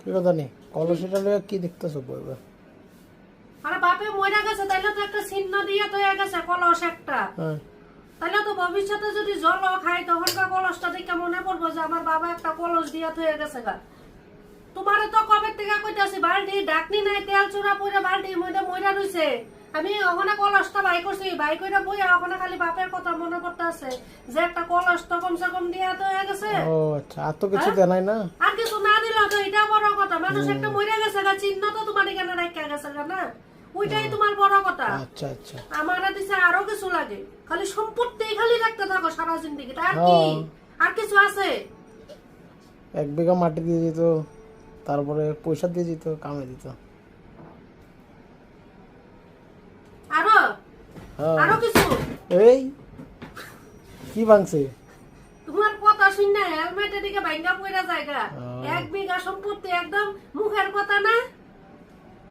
কি কথা নেই কলসিটা লইয়া কি দেখতেছো বইবা? আরে বাপে মরে গেছে তাইলে তো একটা চিহ্ন দিয়ে তো হয়ে গেছে কলস একটা। হ্যাঁ তাহলে তো ভবিষ্যতে যদি জল খাই তখনকার কলসটা দেখে মনে পড়বো যে আমার বাবা একটা কলস দিয়ে তো হয়ে গেছে গা। তোমারে তো কবে থেকে কইতাছি বালতি ডাকনি নাই তেল চূড়া পরে বালতি মইটা মইরা রইছে। আমি ওখানে কলসটা বাই করছি বাই কইরা বইয়া ওখানে খালি বাপের কথা মনে পড়তাছে যে একটা কলস তো কমসে কম দিয়া তো হয়ে গেছে। ও আচ্ছা আর তো কিছু দেনাই না? আর কিছু না দিল তো এটা বড় কথা। মানুষ একটা মরে গেছে গা চিহ্ন তো তোমার এখানে রাখা গেছে গা না, ওইটাই তোমার বড় কথা। আচ্ছা আচ্ছা আমার দিছে আরো কিছু লাগে, খালি সম্পত্তি খালি রাখতে থাকো সারা জিন্দগি। আর কি আর কিছু আছে? 1 বিঘা মাটি দিয়ে দিত, তারপরে পয়সা দিয়ে দিত, কামে দিত। আরো হ্যাঁ আরো কিছু? এই কি ভাঙছে? তোমার কথা শুন না হেলমেটের দিকে ভাঙ্গা পড়া জায়গা। 1 বিঘা সম্পত্তি একদম মুখের কথা